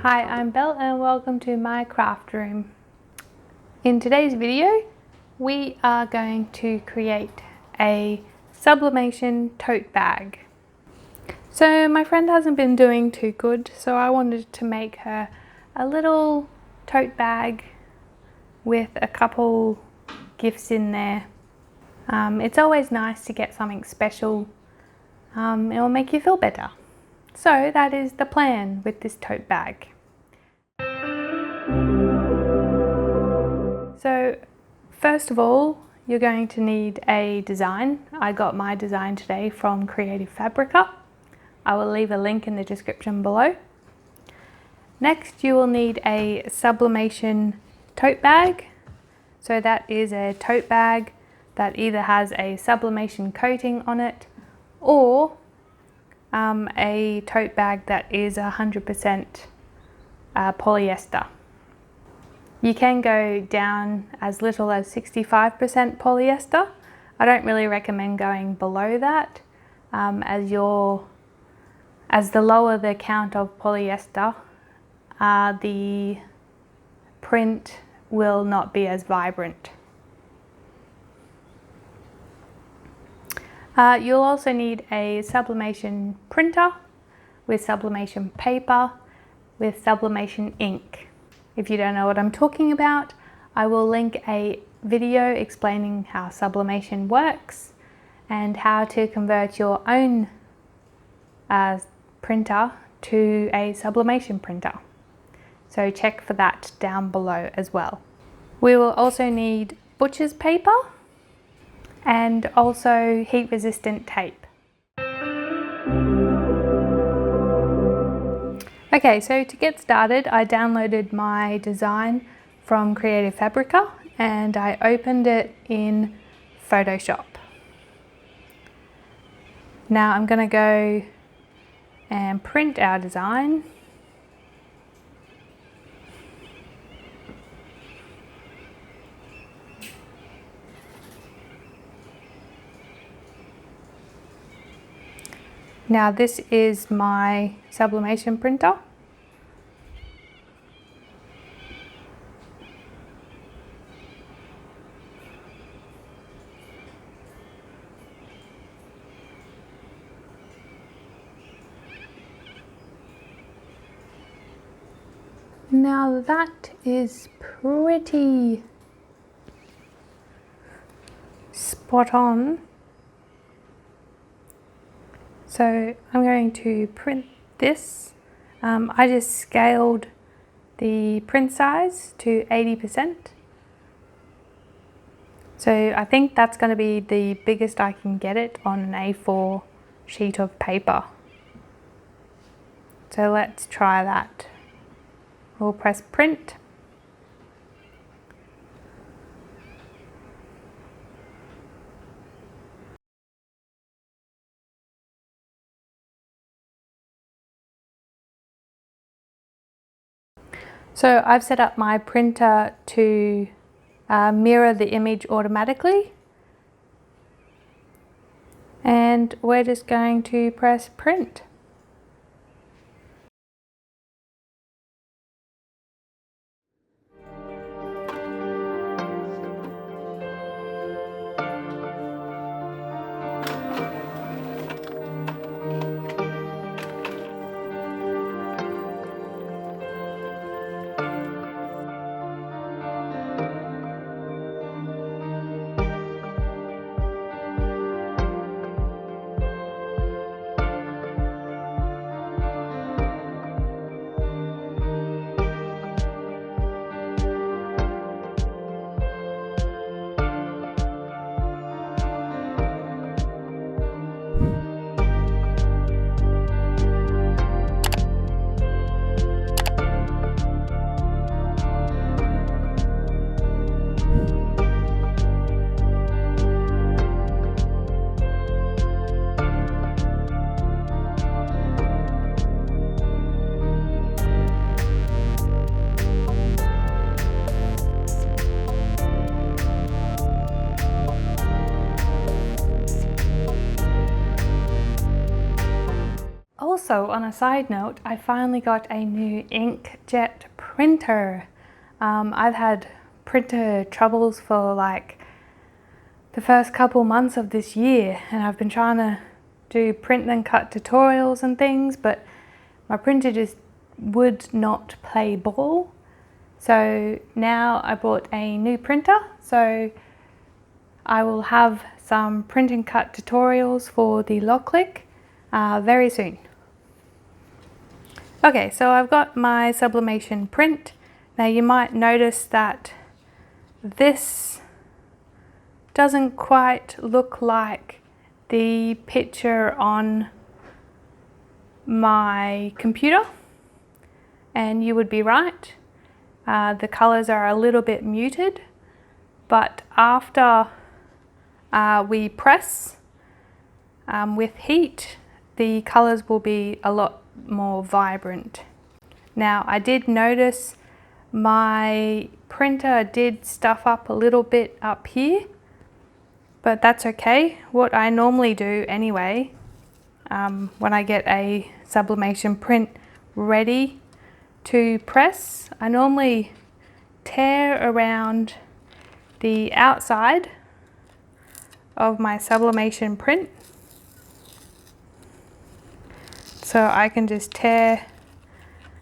Hi, I'm Belle and welcome to my craft room. In today's video, we are going to create a sublimation tote bag. So my friend hasn't been doing too good, so I wanted to make her a little tote bag with a couple gifts in there. It's always nice to get something special. It will make you feel better. So that is the plan with this tote bag. So first of all, you're going to need a design. I got my design today from Fabrica. I will leave a link in the description below. Next, you will need a sublimation tote bag. So that is a tote bag that either has a sublimation coating on it or a tote bag that is 100% polyester. You can go down as little as 65% polyester. I don't really recommend going below that, as the lower the count of polyester, the print will not be as vibrant. You'll also need a sublimation printer with sublimation paper with sublimation ink. If you don't know what I'm talking about, I will link a video explaining how sublimation works and how to convert your own printer to a sublimation printer. So check for that down below as well. We will also need butcher's paper and also heat resistant tape. Okay, so to get started, I downloaded my design from Fabrica and I opened it in Photoshop. Now I'm going to go and print our design. Now this is my sublimation printer. Now that is pretty spot on. So I'm going to print this. I just scaled the print size to 80%. So I think that's going to be the biggest I can get it on an A4 sheet of paper. So let's try that. We'll press print. So I've set up my printer to mirror the image automatically. And we're just going to press print. Also, on a side note, I finally got a new inkjet printer. I've had printer troubles for like the first couple months of this year, and I've been trying to do print and cut tutorials and things, but my printer just would not play ball. So now I bought a new printer, so I will have some print and cut tutorials for the LOKLiK very soon. Okay, so I've got my sublimation print. Now you might notice that this doesn't quite look like the picture on my computer, and you would be right. The colors are a little bit muted, but after we press with heat, the colors will be a lot more vibrant. Now, I did notice my printer did stuff up a little bit up here, but that's okay. What I normally do anyway, when I get a sublimation print ready to press, I normally tear around the outside of my sublimation print, so I can just tear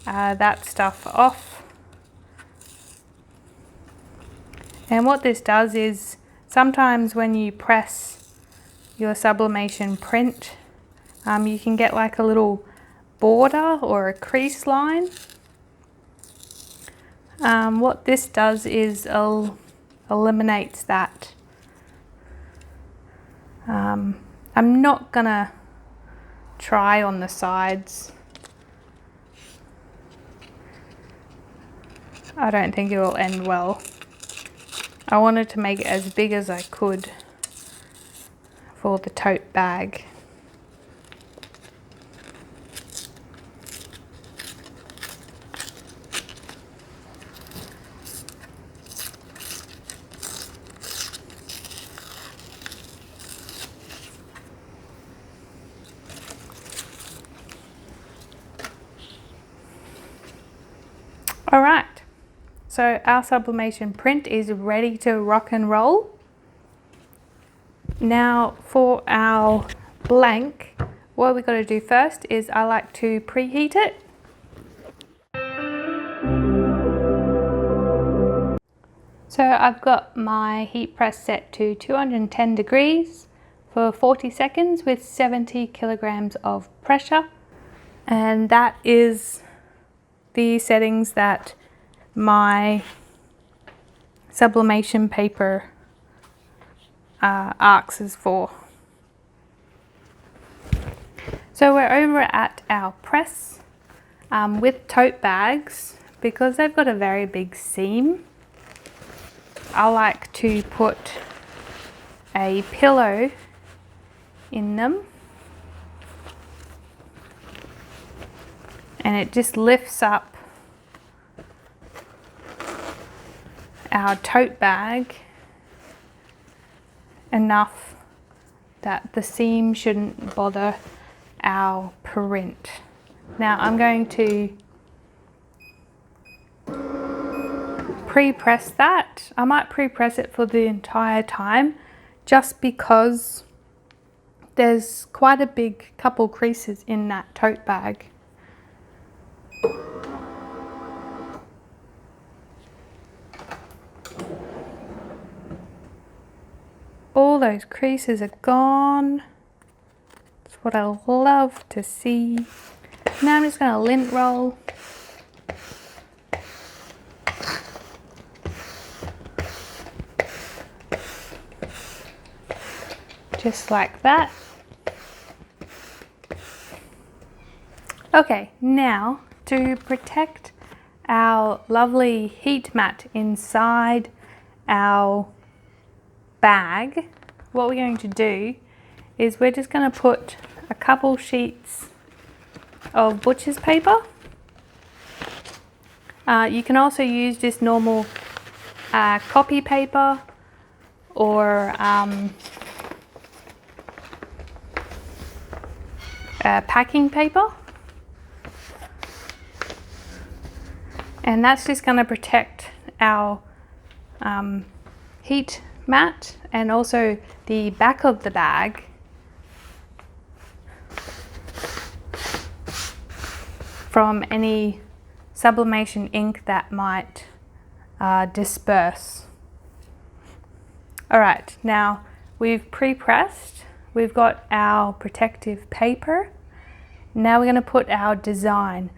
that stuff off. And what this does is, sometimes when you press your sublimation print, you can get like a little border or a crease line. What this does is eliminates that. I'm not gonna try on the sides. I don't think it will end well. I wanted to make it as big as I could for the tote bag. All right, so our sublimation print is ready to rock and roll. Now for our blank, what we got to do first is I like to preheat it. So I've got my heat press set to 210 degrees for 40 seconds with 70 kilograms of pressure, and that is the settings that my sublimation paper arcs is for. So we're over at our press with tote bags. Because they've got a very big seam, I like to put a pillow in them, and it just lifts up our tote bag enough that the seam shouldn't bother our print. Now I'm going to pre-press that. I might pre-press it for the entire time just because there's quite a big couple creases in that tote bag. All those creases are gone. That's what I love to see. Now I'm just going to lint roll. Just like that. Okay, now to protect our lovely heat mat inside our bag, what we're going to do is we're just going to put a couple sheets of butcher's paper. You can also use just normal copy paper or packing paper. And that's just going to protect our heat mat and also the back of the bag from any sublimation ink that might disperse. Alright, now we've pre-pressed, we've got our protective paper. Now we're going to put our design.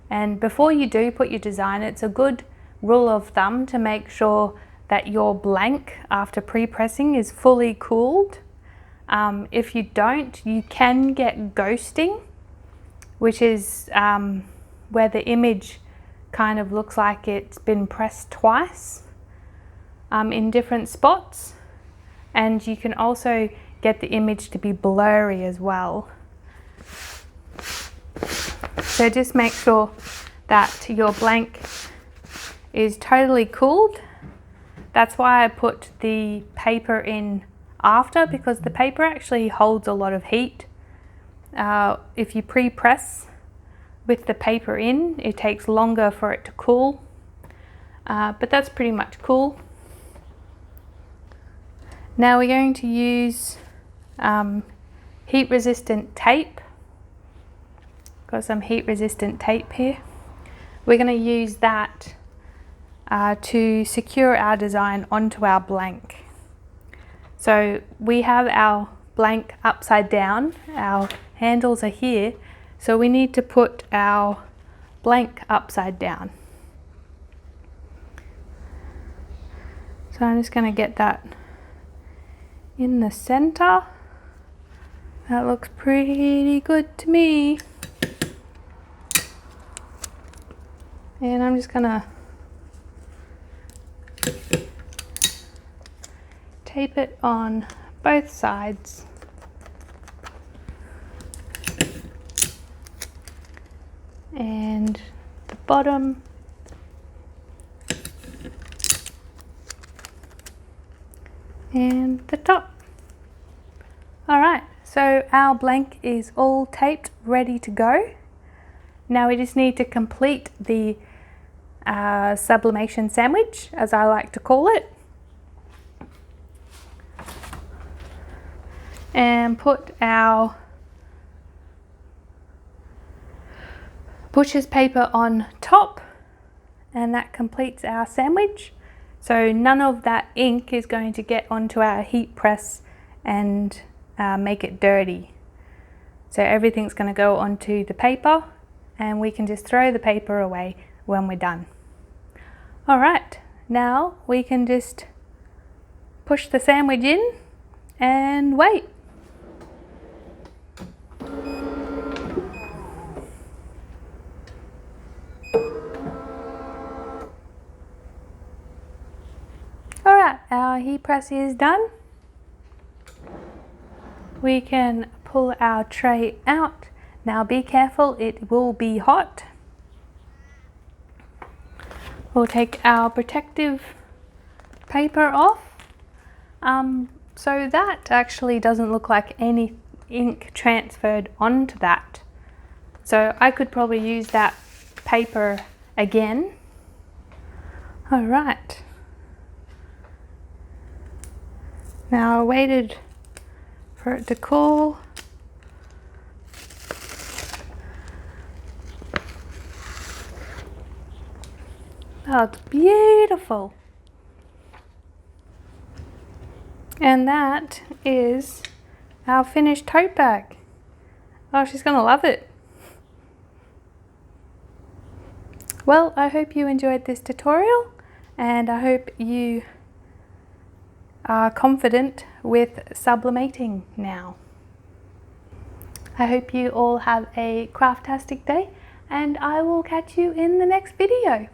And before you do put your design, it's a good rule of thumb to make sure that your blank after pre-pressing is fully cooled. If you don't, you can get ghosting, which is where the image kind of looks like it's been pressed twice in different spots. And you can also get the image to be blurry as well. So just make sure that your blank is totally cooled. That's why I put the paper in after, because the paper actually holds a lot of heat. If you pre-press with the paper in, it takes longer for it to cool, but that's pretty much cool. Now we're going to use heat resistant tape. Got some heat resistant tape here. We're going to use that to secure our design onto our blank. So we have our blank upside down, our handles are here, so we need to put our blank upside down. So I'm just going to get that in the center. That looks pretty good to me. And I'm just gonna tape it on both sides. And the bottom. And the top. Alright, so our blank is all taped, ready to go. Now we just need to complete the sublimation sandwich, as I like to call it, and put our butcher's paper on top, and that completes our sandwich. So none of that ink is going to get onto our heat press and make it dirty. So everything's going to go onto the paper, and we can just throw the paper away when we're done. Alright, now we can just push the sandwich in and wait. Alright, our heat press is done. We can pull our tray out. Now be careful, it will be hot. We'll take our protective paper off. So that actually doesn't look like any ink transferred onto that. So I could probably use that paper again. Alright. Now I waited for it to cool. Oh, it's beautiful. And that is our finished tote bag. Oh, she's gonna love it. Well, I hope you enjoyed this tutorial, and I hope you are confident with sublimating now. I hope you all have a craftastic day, and I will catch you in the next video.